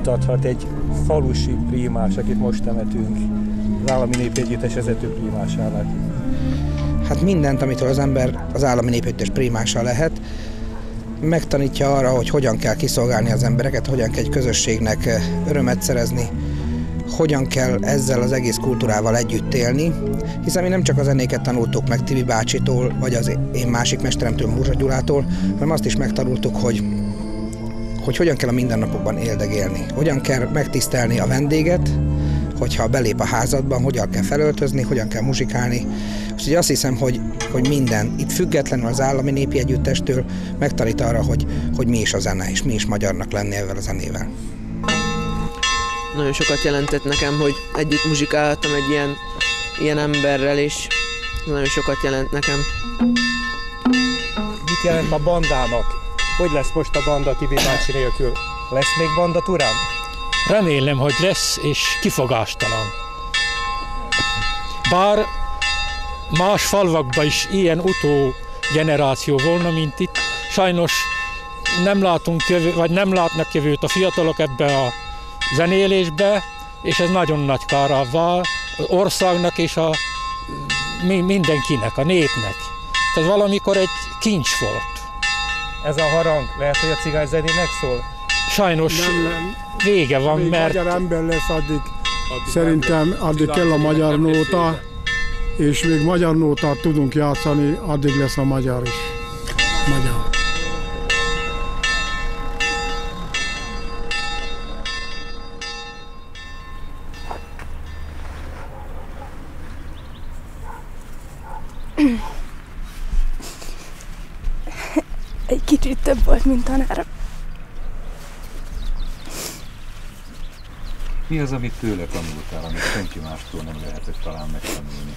mutathat egy falusi prímás, akit most temetünk, az Állami Népegyüttes vezető prímásának? Hát mindent, amitől az ember az Állami Népegyüttes prímása lehet, megtanítja arra, hogy hogyan kell kiszolgálni az embereket, hogyan kell egy közösségnek örömet szerezni, hogyan kell ezzel az egész kultúrával együtt élni, hiszen mi nem csak a zenéket tanultuk meg Tibi bácsitól, vagy az én másik mesteremtől, Múzsa Gyulától, hanem azt is megtanultuk, hogy hogyan kell a mindennapokban éldegélni, hogyan kell megtisztelni a vendéget, hogyha belép a házadban, hogyan kell felöltözni, hogyan kell muzsikálni. Úgyhogy azt hiszem, hogy minden, itt függetlenül az Állami Népi Együttestől megtanít arra, hogy mi is a zene, és mi is magyarnak lenni ezzel a zenével. Nagyon sokat jelentett nekem, hogy együtt muzsikálhattam egy ilyen emberrel, és nagyon sokat jelent nekem. Mit jelent a bandának? Hogy lesz most a banda Tibi bácsi nélkül? Lesz még banda Turán? Remélem, hogy lesz, és kifogástalan. Bár más falvakban is ilyen utógeneráció volna, mint itt, sajnos nem látnak jövőt a fiatalok ebbe a zenélésbe, és ez nagyon nagy kára az országnak és mindenkinek, a népnek. Tehát valamikor egy kincs volt. Ez a harang lehet, hogy a cigány zenének szól? Sajnos nem. Vége van, még mert... magyar ember lesz addig szerintem addig kell a magyar nóta, és még magyar nótát tudunk játszani, addig lesz a magyar is. Magyar. Egy kicsit több volt, mint tanára. Mi az, amit tőle tanultál, amit senki mástól nem lehetett talán megtanulni?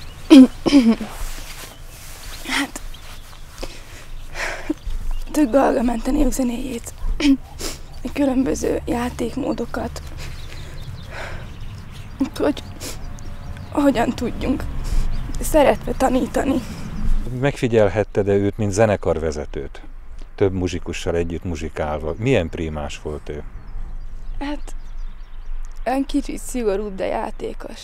Hát... több Galga zenéjét, különböző játékmódokat, hogy hogyan tudjunk szeretve tanítani. Megfigyelhetted-e őt, mint zenekarvezetőt? Több muzsikussal együtt muzsikálva. Milyen prímás volt ő? Hát... olyan kicsit szigorúbb, de játékos.